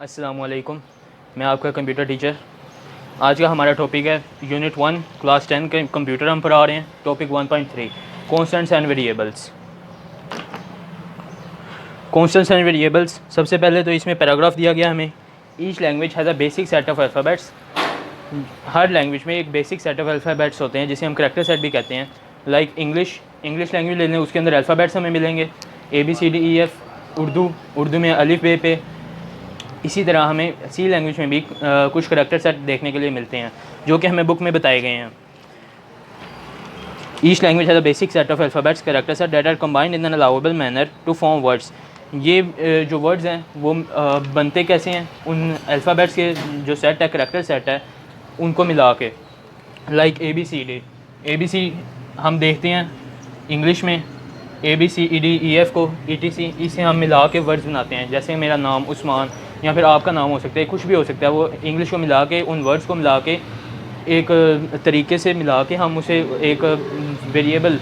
अस्सलामुअलैकुम, मैं आपका कंप्यूटर टीचर। आज का हमारा टॉपिक है यूनिट 1 क्लास 10 के कंप्यूटर हम पढ़ा रहे हैं। Topic 1.3 constants and variables. Constants and variables, सबसे पहले तो इसमें पैराग्राफ दिया गया हमें। Each language has a basic set of alphabets. Her language में एक बेसिक सेट ऑफ अल्फ़ाबेट्स होते हैं जिसे हम करैक्टर सेट भी कहते हैं। लाइक इंग्लिश लैंग्वेज ले लें, उसके अंदर अल्फ़ाबेट्स हमें मिलेंगे ABCDEF। उर्दू में अलिफ बे पे। इसी तरह हमें सी लैंग्वेज में भी कुछ करैक्टर सेट देखने के लिए मिलते हैं जो कि हमें बुक में बताए गए हैं। Each language has a basic set of alphabets character set that are combined in an allowable manner to form words. ये जो वर्ड्स हैं वो बनते कैसे हैं, उन अल्फ़ाबेट्स के जो सेट है, करैक्टर सेट है, उनको मिला के। लाइक ABC हम देखते हैं इंग्लिश में ABCDEF को ETC, इसे हम मिला के वर्ड्स बनाते हैं। जैसे मेरा नाम उस्मान या फिर आपका नाम हो सकता है, कुछ भी हो सकता है। वो इंग्लिश को मिला के, उन वर्ड्स को मिला के एक तरीके से मिला के हम उसे एक वेरिएबल,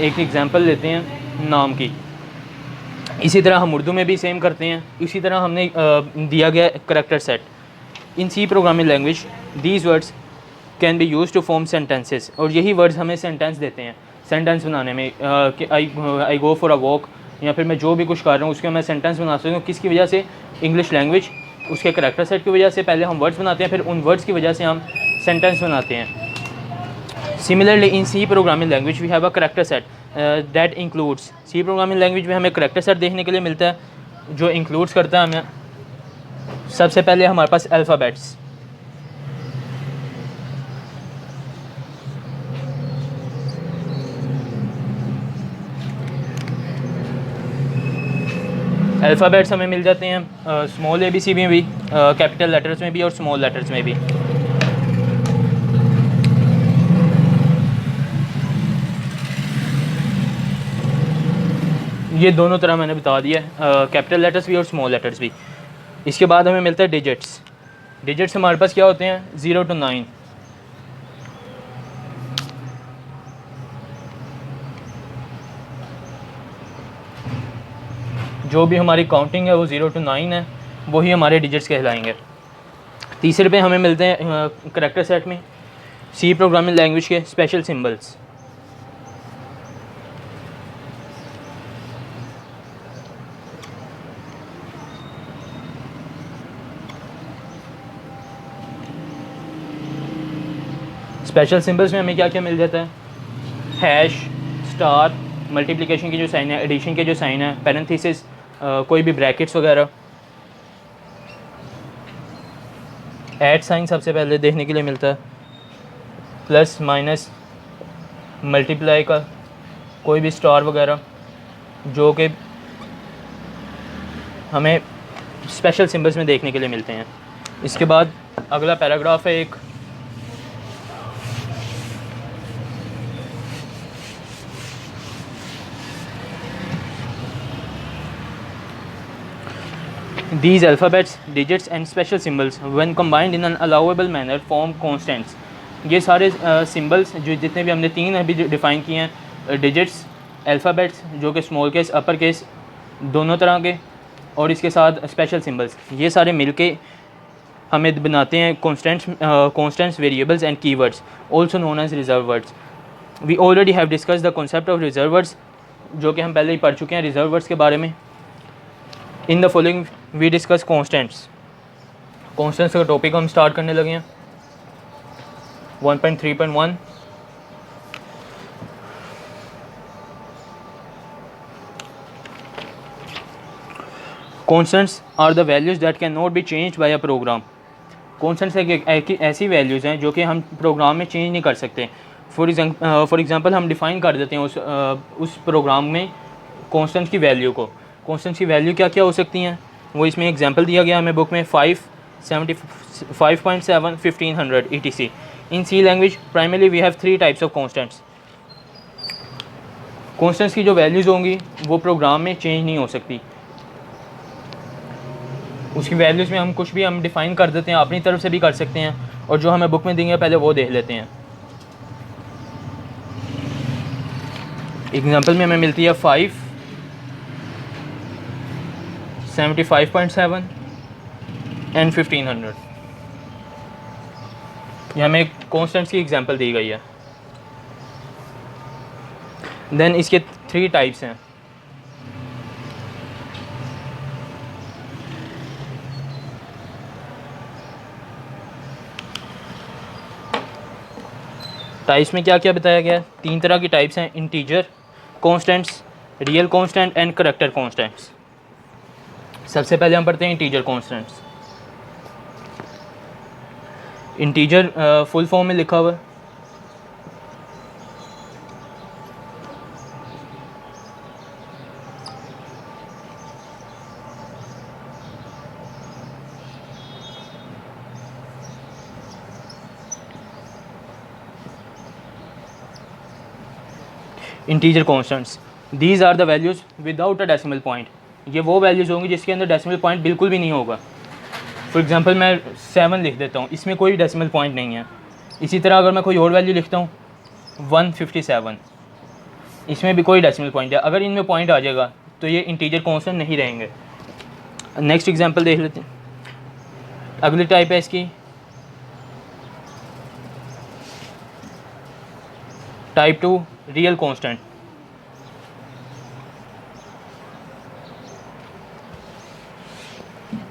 एक एग्जांपल लेते हैं नाम की। इसी तरह हम उर्दू में भी सेम करते हैं। इसी तरह हमने दिया गया character set. In C programming language these words can be use to form sentences. और यही वर्ड्स हमें सेंटेंस देते हैं सेंटेंस बनाने में। कि आई गो फॉर अ वॉक, या फिर मैं जो भी कुछ कर रहा हूँ उसके मैं सेंटेंस बना सकता हूँ। किसकी वजह से? इंग्लिश लैंग्वेज, उसके करैक्टर सेट की वजह से। पहले हम वर्ड्स बनाते हैं, फिर उन वर्ड्स की वजह से हम सेंटेंस बनाते हैं। Similarly in C programming language we have a character set that includes. C programming language में हमें करैक्टर सेट देखने के लिए मिलता है जो इंक्लूड्स करता है हमें। सबसे पहले हमारे पास अल्फ़ाबेट्स। अल्फ़ाबेट्स हमें मिल जाते हैं स्मॉल ABC में भी, कैपिटल लेटर्स में भी और स्मॉल लेटर्स में भी। ये दोनों तरह मैंने बता दिया है, कैपिटल लेटर्स भी और स्मॉल लेटर्स भी। इसके बाद हमें मिलता है डिजिट्स हमारे पास क्या होते हैं? 0 to 9। जो भी हमारी काउंटिंग है वो 0 to 9 है, वही हमारे डिजिट्स कहलाएंगे। तीसरे पे हमें मिलते हैं करैक्टर सेट में सी प्रोग्रामिंग लैंग्वेज के स्पेशल सिंबल्स। स्पेशल सिंबल्स में हमें क्या क्या मिल जाता है? हैश, स्टार, मल्टीप्लिकेशन की जो साइन है, एडिशन के जो साइन है, पैरेंथेसिस, कोई भी ब्रैकेट्स वगैरह। ऐड साइन सबसे पहले देखने के लिए मिलता है, प्लस माइनस, मल्टीप्लाई का कोई भी स्टार वगैरह, जो कि हमें स्पेशल सिंबल्स में देखने के लिए मिलते हैं। इसके बाद अगला पैराग्राफ है एक। These alphabets, digits and special symbols when combined in an allowable manner form constants। ये सारे सिंबल्स जो जितने भी हमने तीन अभी डिफ़ाइन किए हैं, डिजिट्स, अल्फ़ाबेट्स जो कि स्मॉल केस अपर केस दोनों तरह के, और इसके साथ स्पेशल सिंबल्स, ये सारे मिलके हमें बनाते हैं constants, variables and keywords, also known as reserve words. We already have discuss the concept of reserve words, जो कि हम पहले ही पढ़ चुके हैं रिजर्व वर्ड्स के बारे में। In the following we discuss constants का टॉपिक हम स्टार्ट करने लगे हैं। 1.3.1 constants are the values that can not be changed by a program. Constants ऐसी वैल्यूज़ हैं जो कि हम प्रोग्राम में चेंज नहीं कर सकते। फॉर एग्ज़ाम्पल हम डिफ़ाइन कर देते हैं उस प्रोग्राम में कॉन्स्टेंट्स की वैल्यू को। कॉन्स्टेंट्स की वैल्यू क्या क्या हो सकती हैं, वो इसमें एग्जांपल दिया गया हमें बुक में। 5, 5.7, 1500 etc। In C language primarily we have 3 types of constants. Constants की जो वैल्यूज़ होंगी वो प्रोग्राम में चेंज नहीं हो सकती। उसकी वैल्यूज़ में हम कुछ भी हम डिफ़ाइन कर देते हैं, अपनी तरफ से भी कर सकते हैं, और जो हमें बुक में देंगे पहले वो देख लेते हैं। एग्जांपल में हमें मिलती है 5, 75.7, एंड 1500। ये हमें कॉन्स्टेंट्स की एग्जांपल दी गई है। देन इसके 3 टाइप्स हैं। टाइप्स में क्या क्या बताया गया है? 3 तरह की टाइप्स हैं, integer constants, real constant and character constants. सबसे पहले हम पढ़ते हैं integer constants. Integer full form में लिखा हुआ है। Integer constants, these are the values without a decimal point. ये वो वैल्यूज़ होंगी जिसके अंदर डेसिमल पॉइंट बिल्कुल भी नहीं होगा। फॉर एग्जांपल मैं 7 लिख देता हूँ, इसमें कोई डेसिमल पॉइंट नहीं है। इसी तरह अगर मैं कोई और वैल्यू लिखता हूँ 157, इसमें भी कोई डेसिमल पॉइंट है। अगर इनमें पॉइंट आ जाएगा तो ये इंटीजर कॉन्स्टेंट नहीं रहेंगे। नेक्स्ट एग्जांपल देख लेते हैं। अगली टाइप है इसकी type 2 real constant.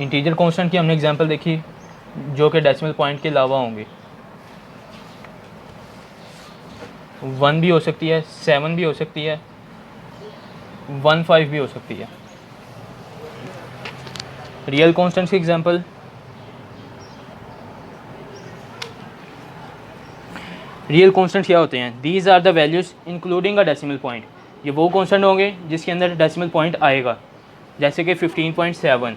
Integer constant की हमने एग्जांपल देखी जो कि डेसिमल पॉइंट के अलावा होंगी। 1 भी हो सकती है, 7 भी हो सकती है, 15 भी हो सकती है। रियल कॉन्स्टेंट्स की एग्जांपल रियल कॉन्स्टेंट्स क्या होते हैं? These are the values including a decimal point. ये वो कॉन्स्टेंट होंगे जिसके अंदर डेसिमल पॉइंट आएगा, जैसे कि 15.7।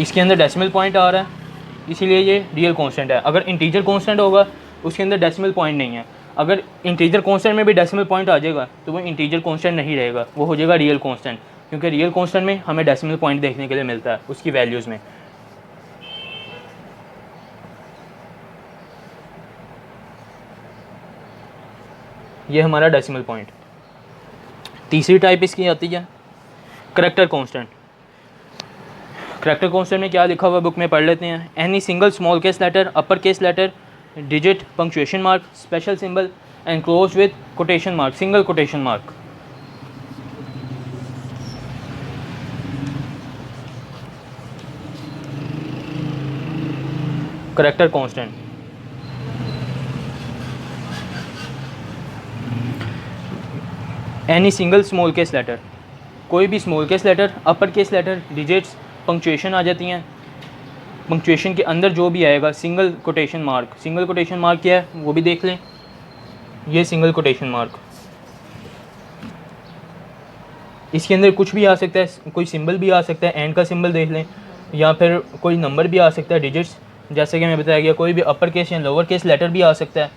इसके अंदर डेसिमल पॉइंट आ रहा है, इसीलिए ये रियल कांस्टेंट है। अगर इंटीजर कांस्टेंट होगा उसके अंदर डेसिमल पॉइंट नहीं है। अगर इंटीजर कांस्टेंट में भी डेसिमल पॉइंट आ जाएगा तो वो इंटीजर कांस्टेंट नहीं रहेगा, वो हो जाएगा रियल कांस्टेंट, क्योंकि रियल कांस्टेंट में हमें डेसिमल पॉइंट देखने के लिए मिलता है उसकी वैल्यूज़ में। ये हमारा डेसिमल पॉइंट। तीसरी टाइप इसकी आती है करैक्टर कांस्टेंट। करैक्टर कांस्टेंट में क्या लिखा हुआ बुक में पढ़ लेते हैं। Any single small case letter, upper case letter, digit, punctuation mark, special symbol and close with quotation mark, single quotation mark. Character constant. Any single small case letter, कोई भी small case letter, upper case letter, digits, punctuation आ जाती हैं। Punctuation के अंदर जो भी आएगा single quotation mark. Single quotation mark क्या है वो भी देख लें। ये सिंगल कोटेशन मार्क, इसके अंदर कुछ भी आ सकता है, कोई सिंबल भी आ सकता है, एंड का सिंबल देख लें, या फिर कोई नंबर भी आ सकता है, डिजिट्स, जैसे कि मैं बताया गया। कोई भी अपर केस या लोअर केस लेटर भी आ सकता है।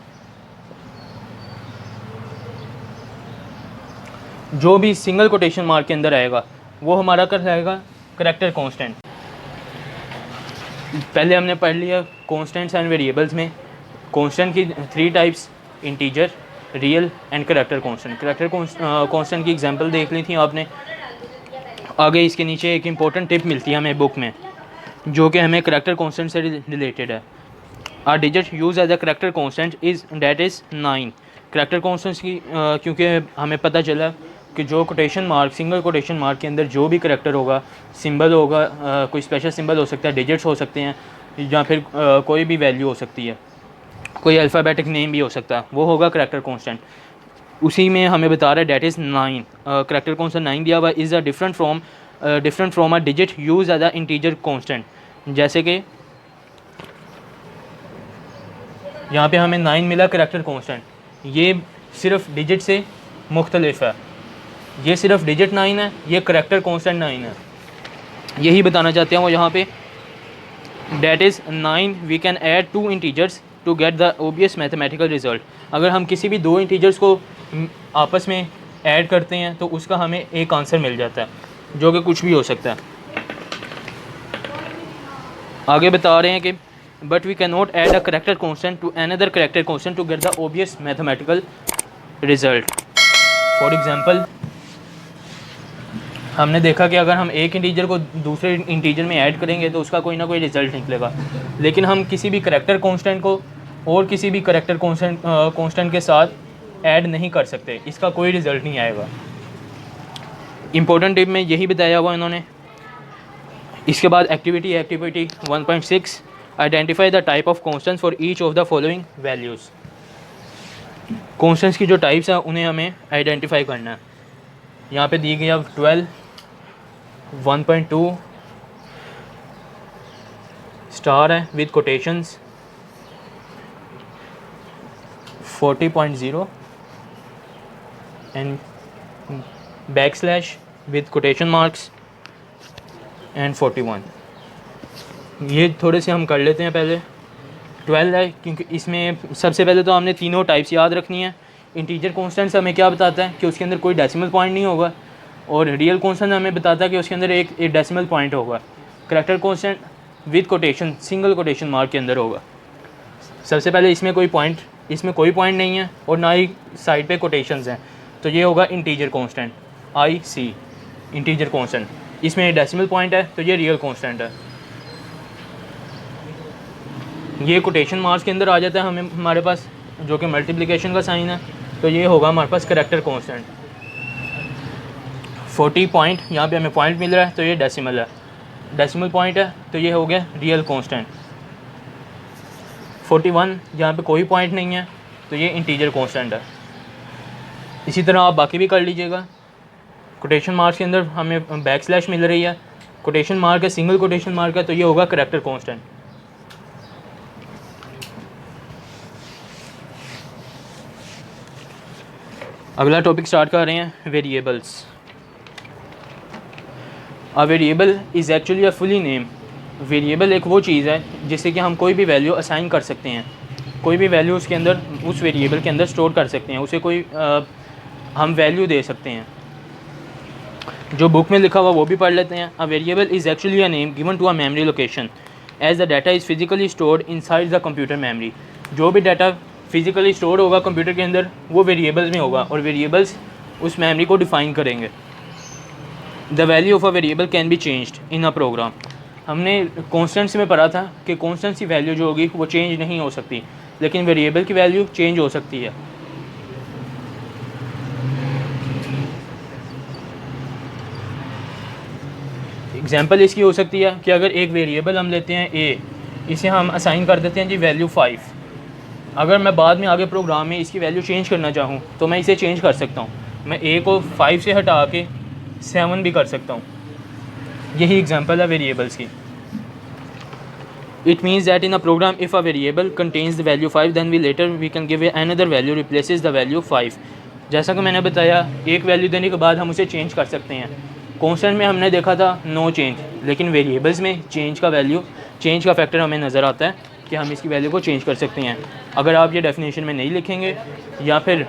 जो भी सिंगल कोटेशन मार्क के अंदर आएगा वो हमारा कर जाएगा करैक्टर कांस्टेंट। पहले हमने पढ़ लिया कांस्टेंट्स एंड वेरिएबल्स में कांस्टेंट की 3 types, integer, real and character constant. Character constant की एग्जांपल देख ली थी आपने। आगे इसके नीचे एक इम्पोर्टेंट टिप मिलती है हमें बुक में जो कि हमें करैक्टर कांस्टेंट से रिलेटेड है। A digit use as a character constant is that is 9। Character constants की क्योंकि हमें पता चला कि जो quotation mark, single quotation mark के अंदर जो भी करैक्टर होगा, सिंबल होगा, कोई स्पेशल सिंबल हो सकता है, डिजिट्स हो सकते हैं, या फिर कोई भी वैल्यू हो सकती है, कोई अल्फ़ाबेटिक नेम भी हो सकता है, वो होगा करैक्टर कांस्टेंट। उसी में हमें बता रहा है डेट इज़ 9। करैक्टर कांस्टेंट 9 दिया हुआ is a different from a digit use as a integer constant. जैसे कि यहाँ पे हमें 9 मिला करैक्टर कांस्टेंट, ये सिर्फ डिजिट से मुख्तलिफ है। ये सिर्फ डिजिट 9 है, ये करैक्टर कांस्टेंट 9 है। यही बताना चाहते हैं वो यहाँ पे। That is 9 we can add 2 integers to get the obvious mathematical result. अगर हम किसी भी 2 इंटीजर्स को आपस में ऐड करते हैं तो उसका हमें एक आंसर मिल जाता है जो कि कुछ भी हो सकता है। आगे बता रहे हैं कि but we can not add a character constant to another character constant to get the obvious mathematical result. For example हमने देखा कि अगर हम एक इंटीजर को दूसरे इंटीजर में ऐड करेंगे तो उसका कोई ना कोई रिज़ल्ट निकलेगा, लेकिन हम किसी भी करैक्टर कांस्टेंट को और किसी भी करैक्टर कांस्टेंट के साथ ऐड नहीं कर सकते, इसका कोई रिज़ल्ट नहीं आएगा। इम्पोर्टेंट टिप में यही बताया हुआ इन्होंने। इसके बाद activity 1.6 identify the type of constants for each of the following values. Constants की जो टाइप्स हैं उन्हें हमें आइडेंटिफाई करना है। यहाँ पे दी गई अब 12, 1.2 स्टार है with quotations, 40.0 and backslash with quotation marks and 41। ये थोड़े से हम कर लेते हैं। पहले 12 है क्योंकि इसमें सबसे पहले तो हमने तीनों टाइप्स याद रखनी है। इंटीजर कांस्टेंट हमें क्या बताता है कि उसके अंदर कोई डेसिमल पॉइंट नहीं होगा, और रियल कांस्टेंट हमें बताता है कि उसके अंदर एक डेसिमल पॉइंट होगा। Character constant with quotation single quotation mark के अंदर होगा। सबसे पहले इसमें कोई पॉइंट नहीं है और ना ही साइड पे कोटेशंस हैं, तो ये होगा integer constant IC integer constant. इसमें डेसिमल पॉइंट है तो ये रियल कांस्टेंट है। ये कोटेशन मार्क्स के अंदर आ जाता है हमें हमारे पास, जो कि मल्टीप्लिकेशन का साइन है, तो ये होगा हमारे पास करैक्टर कांस्टेंट। 40 पॉइंट, यहाँ पे हमें पॉइंट मिल रहा है तो ये डेसिमल है, डेसिमल पॉइंट है तो ये हो गया रियल कांस्टेंट। 41 यहाँ पे कोई पॉइंट नहीं है तो ये इंटीजर कांस्टेंट है। इसी तरह आप बाकी भी कर लीजिएगा। कोटेशन मार्क्स के अंदर हमें बैकस्लैश मिल रही है, कोटेशन मार्क है, सिंगल कोटेशन मार्क है, तो ये होगा करैक्टर कांस्टेंट। अगला टॉपिक स्टार्ट कर रहे हैं, variables. A variable is actually a fully name. Variable एक वो चीज़ है जिससे कि हम कोई भी वैल्यू असाइन कर सकते हैं, कोई भी वैल्यू उसके अंदर उस वेरिएबल के अंदर स्टोर कर सकते हैं, उसे कोई हम वैल्यू दे सकते हैं। जो बुक में लिखा हुआ वो भी पढ़ लेते हैं। A variable is actually a name given to a memory location as the data is physically stored inside the computer memory. जो भी डाटा फिजिकली स्टोर होगा कंप्यूटर के अंदर वो वेरिएबल्स में होगा, और वेरिएबल्स उस मेमोरी को डिफ़ाइन करेंगे। The value of a variable can be changed in a program. हमने कॉन्स्टेंट्स में पढ़ा था कि कॉन्स्टेंट्स की वैल्यू जो होगी वो चेंज नहीं हो सकती, लेकिन वेरिएबल की वैल्यू चेंज हो सकती है। एग्जांपल इसकी हो सकती है कि अगर एक वेरिएबल हम लेते हैं A, इसे हम असाइन कर देते हैं जी वैल्यू 5। अगर मैं बाद में आगे प्रोग्राम में इसकी वैल्यू चेंज करना चाहूँ तो मैं इसे चेंज कर सकता हूँ। मैं A को 5 से हटा के 7 भी कर सकता हूँ। यही एग्जांपल है वेरिएबल्स की। It means that in a program if a variable contains the value 5 then we can give another value replaces the value 5। जैसा कि मैंने बताया, एक वैल्यू देने के बाद हम उसे चेंज कर सकते हैं। कॉन्स्टेंट में हमने देखा था नो चेंज, लेकिन वेरिएबल्स में चेंज का फैक्टर हमें नज़र आता है कि हम इसकी वैल्यू को चेंज कर सकते हैं। अगर आप ये डेफिनेशन में नहीं लिखेंगे या फिर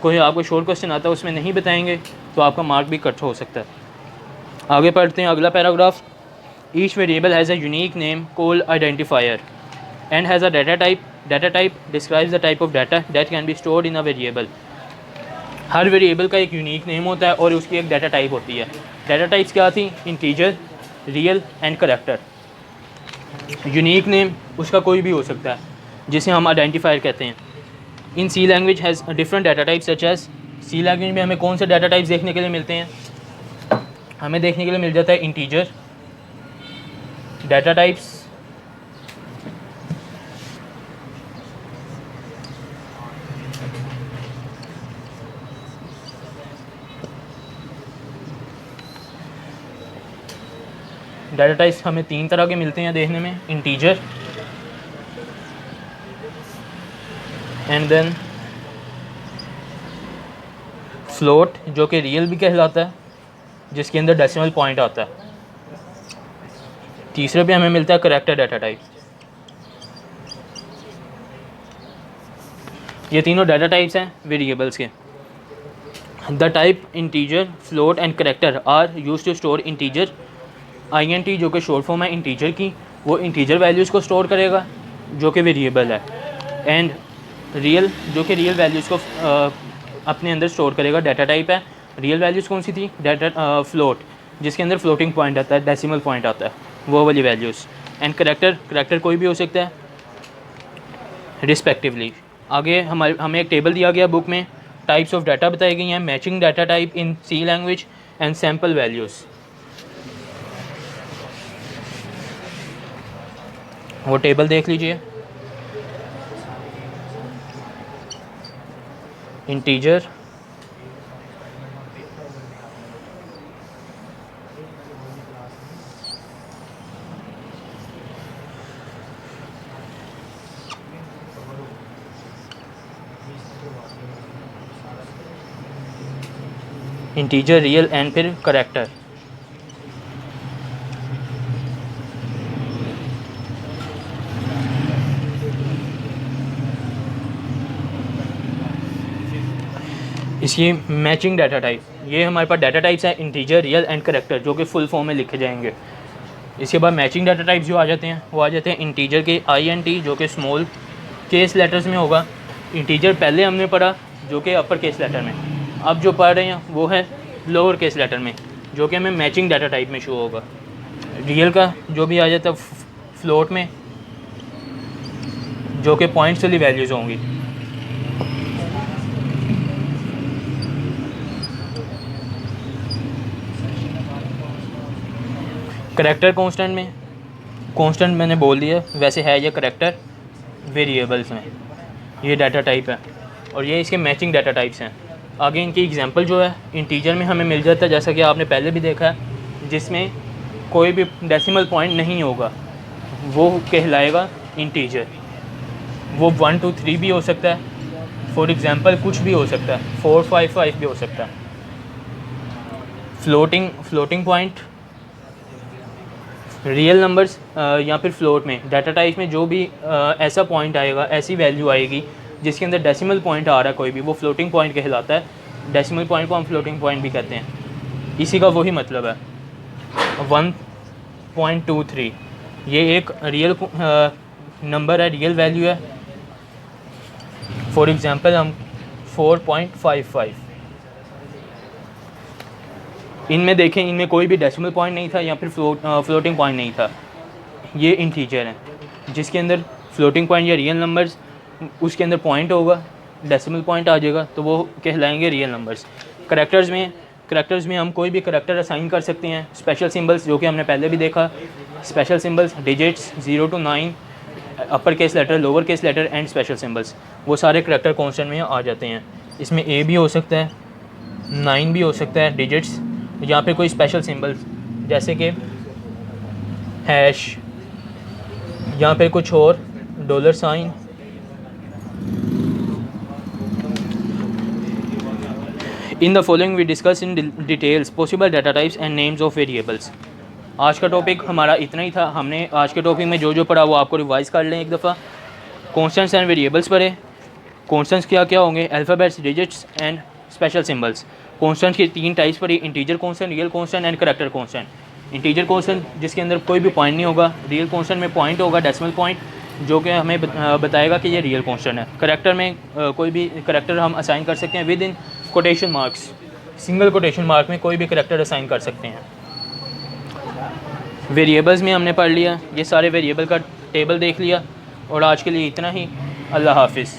कोई आपको शॉर्ट क्वेश्चन आता है उसमें नहीं बताएंगे तो आपका मार्क भी कट हो सकता है। आगे पढ़ते हैं अगला paragraph. Each variable has a unique name called identifier and has a data type. Data type describes the type of data that can be stored in a variable. Her variable का एक unique name होता है और उसकी एक data type होती है। Data types क्या थी? Integer, real and character. Unique name उसका कोई भी हो सकता है जिसे हम आइडेंटिफायर कहते हैं। In C language has different data types such as. C language में हमें कौन से डाटा टाइप्स देखने के लिए मिलते हैं? हमें देखने के लिए मिल जाता है integer data types, data types हमें 3 तरह के मिलते हैं देखने में, इंटीजर एंड देन फ्लोट जो कि रियल भी कहलाता है जिसके अंदर डेसिमल पॉइंट आता है। तीसरे पे हमें मिलता है करैक्टर डाटा टाइप। ये तीनों डाटा टाइप्स हैं वेरिएबल्स के। The type integer, float and character are used to store integer. INT जो कि शॉर्ट फॉर्म है इंटीजर की, वो इंटीजर वैल्यूज़ को स्टोर करेगा जो कि वेरिएबल है, एंड रियल जो कि रियल वैल्यूज़ को अपने अंदर स्टोर करेगा। डाटा टाइप है। रियल वैल्यूज़ कौन सी थी? डाटा फ्लोट, जिसके अंदर फ्लोटिंग पॉइंट आता है, डेसिमल पॉइंट आता है, वो वाली वैल्यूज़। एंड करैक्टर कोई भी हो सकता है रिस्पेक्टिवली। आगे हमें एक टेबल दिया गया बुक में, टाइप्स ऑफ डाटा बताई गई हैं, matching data type in C language and sample values. वो टेबल देख लीजिए। इंटीजर, इंटीजर, रियल एंड फिर करैक्टर। इसकी मैचिंग डाटा टाइप, ये हमारे पास डाटा टाइप्स हैं इंटीजर, रियल एंड करैक्टर, जो कि फुल फॉर्म में लिखे जाएंगे। इसके बाद मैचिंग डाटा टाइप्स जो आ जाते हैं वो आ जाते हैं इंटीजर के INT, जो कि स्मॉल केस लेटर्स में होगा। इंटीजर पहले हमने पढ़ा जो कि अपर केस लेटर में, अब जो पढ़ रहे हैं वो है लोअर केस लेटर में, जो कि हमें मैचिंग डाटा टाइप में शो होगा। रियल का जो भी आ जाता है फ्लोट में, जो कि पॉइंट्स वाली वैल्यूज़ होंगी। करैक्टर कांस्टेंट में, कांस्टेंट मैंने बोल दिया, वैसे है ये करैक्टर वेरिएबल्स में, ये डाटा टाइप है और ये इसके मैचिंग डाटा टाइप्स हैं। आगे इनकी एग्जांपल जो है इंटीजर में हमें मिल जाता है, जैसा कि आपने पहले भी देखा है, जिसमें कोई भी डेसिमल पॉइंट नहीं होगा वो कहलाएगा इंटीजर। वो 1 2 3 भी हो सकता है, फॉर एग्ज़ाम्पल कुछ भी हो सकता है, 4 5 5 भी हो सकता है। फ्लोटिंग पॉइंट, रियल नंबर्स या फिर फ्लोट में डाटा टाइप में जो भी ऐसा पॉइंट आएगा, ऐसी वैल्यू आएगी जिसके अंदर डेसिमल पॉइंट आ रहा है कोई भी, वो फ्लोटिंग पॉइंट कहलाता है। डेसिमल पॉइंट को हम फ्लोटिंग पॉइंट भी कहते हैं। इसी का वही मतलब है। 1.23 ये एक रियल नंबर है, रियल वैल्यू है। फॉर एग्ज़ाम्पल हम 4.55, इनमें देखें, इनमें कोई भी डेसिमल पॉइंट नहीं था या फिर फ्लोटिंग पॉइंट नहीं था। ये इंटीजर हैं जिसके अंदर फ्लोटिंग पॉइंट या रियल नंबर्स, उसके अंदर पॉइंट होगा, डेसिमल पॉइंट आ जाएगा, तो वो कहलाएंगे रियल नंबर्स। करैक्टर्स में हम कोई भी करैक्टर असाइन कर सकते हैं। स्पेशल सिंबल्स, जो कि हमने पहले भी देखा, special symbols digits 0 to 9, upper case letter, lower case letter and special symbols, वो सारे करैक्टर कांस्टेंट में आ जाते हैं। इसमें A भी हो सकता है, 9 भी हो सकता है डिजिट्स, या फिर कोई स्पेशल सिंबल्स जैसे कि हैश या फिर कुछ और, $साइन। In the following we discuss in details possible data types and names of variables. आज का टॉपिक हमारा इतना ही था। हमने आज के टॉपिक में जो जो पढ़ा वो आपको रिवाइज कर लें एक दफ़ा। कॉन्स्टेंट्स एंड वेरिएबल्स पढ़े। कॉन्स्टेंट्स क्या क्या होंगे? Alphabets, digits and special symbols. Constants की 3 टाइप्स पढ़ी, integer constant, real constant and character constant. Integer constant जिसके अंदर कोई भी पॉइंट नहीं होगा, रियल कॉन्स्टेंट में पॉइंट होगा, डेसिमल पॉइंट, जो कि हमें बताएगा कि ये रियल कॉन्स्टेंट है। करैक्टर में कोई भी करैक्टर हम असाइन कर सकते हैं with in quotation marks, single quotation mark में कोई भी करैक्टर असाइन कर सकते हैं। वेरिएबल्स में हमने पढ़ लिया, ये सारे वेरिएबल का टेबल देख लिया। और आज के लिए इतना ही। अल्लाह हाफिज़।